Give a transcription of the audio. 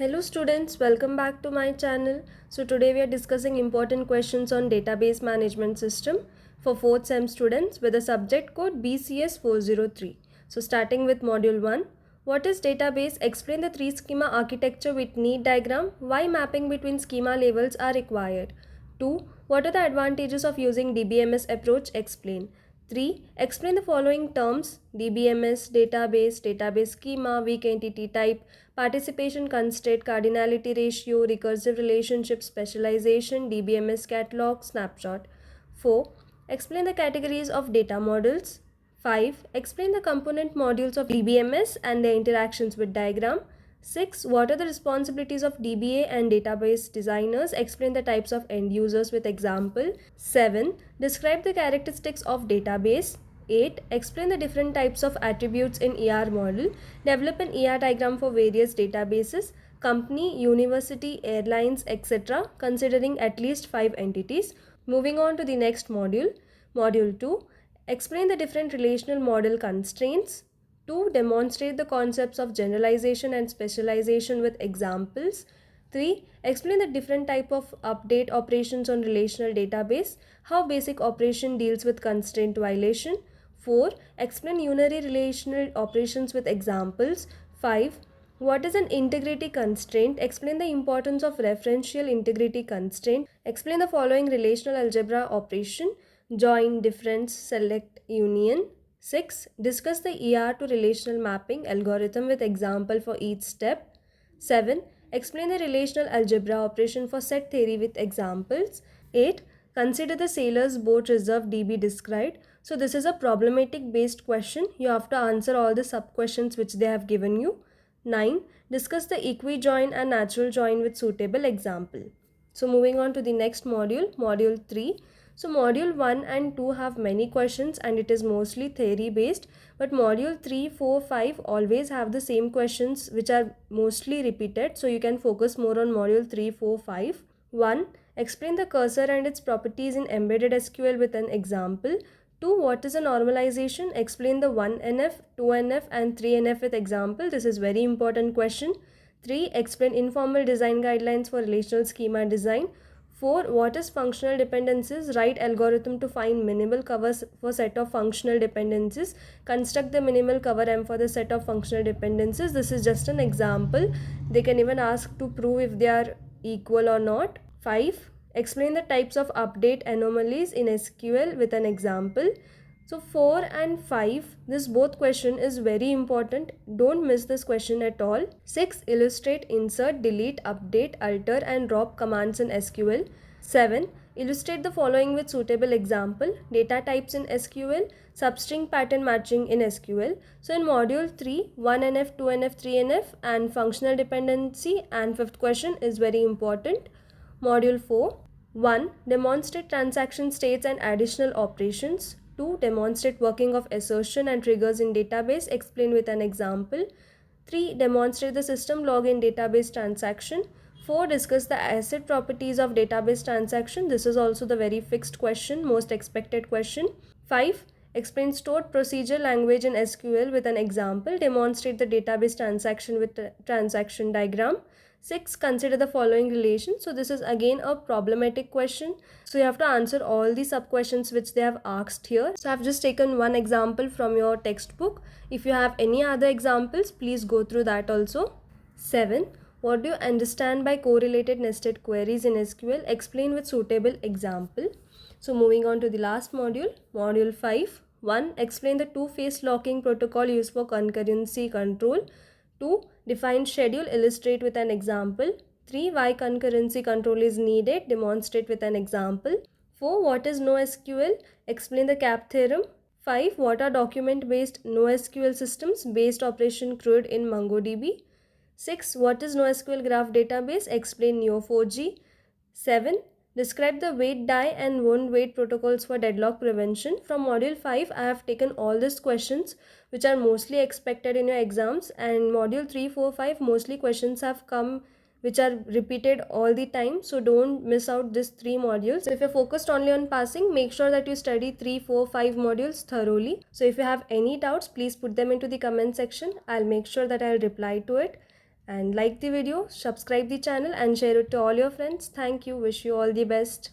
Hello students, welcome back to my channel. So today we are discussing important questions on database management system for 4th sem students with the subject code BCS403. So starting with module 1, what is database? Explain the 3 schema architecture with need diagram. Why mapping between schema levels are required? 2. What are the advantages of using DBMS approach? Explain. 3. Explain the following terms: DBMS, database, database schema, weak entity type, participation constraint, cardinality ratio, recursive relationship, specialization, DBMS catalog, snapshot. 4. Explain the categories of data models. 5. Explain the component modules of DBMS and their interactions with diagram. 6. What are the responsibilities of DBA and database designers? Explain the types of end users with example. 7. Describe the characteristics of database. 8. Explain the different types of attributes in ER model. Develop an ER diagram for various databases, company, university, airlines, etc. considering at least 5 entities. Moving on to the next module. Module 2. Explain the different relational model constraints. 2. Demonstrate the concepts of generalization and specialization with examples. 3. Explain the different type of update operations on relational database, how basic operation deals with constraint violation. 4. Explain unary relational operations with examples. 5. What is an integrity constraint? Explain the importance of referential integrity constraint. Explain the following relational algebra operation: join, difference, select, union. 6. Discuss the ER to relational mapping algorithm with example for each step. 7. Explain the relational algebra operation for set theory with examples. 8. Consider the sailor's boat reserve DB described. So this is a problematic based question. You have to answer all the sub questions which they have given you. 9. Discuss the equi-join and natural join with suitable example. So moving on to the next module, module 3. So module 1 and 2 have many questions and it is mostly theory based, but module 3, 4, 5 always have the same questions which are mostly repeated, so you can focus more on module 3, 4, 5. 1. Explain the cursor and its properties in embedded SQL with an example. 2. What is a normalization? Explain the 1NF, 2NF and 3NF with example. This is very important question. 3. Explain informal design guidelines for relational schema design. 4. What is functional dependencies? Write algorithm to find minimal covers for set of functional dependencies. Construct the minimal cover M for the set of functional dependencies. This is just an example. They can even ask to prove if they are equal or not. 5. Explain the types of update anomalies in SQL with an example. So 4 and 5, this both question is very important. Don't miss this question at all. 6. Illustrate, insert, delete, update, alter and drop commands in SQL. 7. Illustrate the following with suitable example: data types in SQL, substring pattern matching in SQL. So in module 3, 1NF, 2NF, 3NF and functional dependency, and 5th question is very important. Module 4. 1. Demonstrate transaction states and additional operations. 2. Demonstrate working of assertion and triggers in database. Explain with an example. 3. Demonstrate the system log in database transaction. 4. Discuss the asset properties of database transaction. This is also the very fixed question, most expected question. 5. Explain stored procedure language in SQL with an example. Demonstrate the database transaction with a transaction diagram. 6. Consider the following relation. So this is again a problematic question. So you have to answer all the sub questions which they have asked here. So I have just taken one example from your textbook. If you have any other examples, please go through that also. 7. What do you understand by correlated nested queries in SQL? Explain with suitable example. So moving on to the last module, module 5. 1. Explain the two-phase locking protocol used for concurrency control. 2. Define schedule, illustrate with an example. 3. Why concurrency control is needed, demonstrate with an example. 4. What is NoSQL? Explain the CAP theorem. 5. What are document-based NoSQL systems? Based operation CRUD in MongoDB. 6. What is NoSQL graph database? Explain Neo4j. 7. Describe the wait die and won't wait protocols for deadlock prevention. From module 5, I have taken all these questions which are mostly expected in your exams, and module 3, 4, 5 mostly questions have come which are repeated all the time. So don't miss out these 3 modules. So if you're focused only on passing, make sure that you study 3, 4, 5 modules thoroughly. So if you have any doubts, please put them into the comment section. I'll make sure that I'll reply to it. and like the video, subscribe the channel and share it to all your friends. Thank you. Wish you all the best.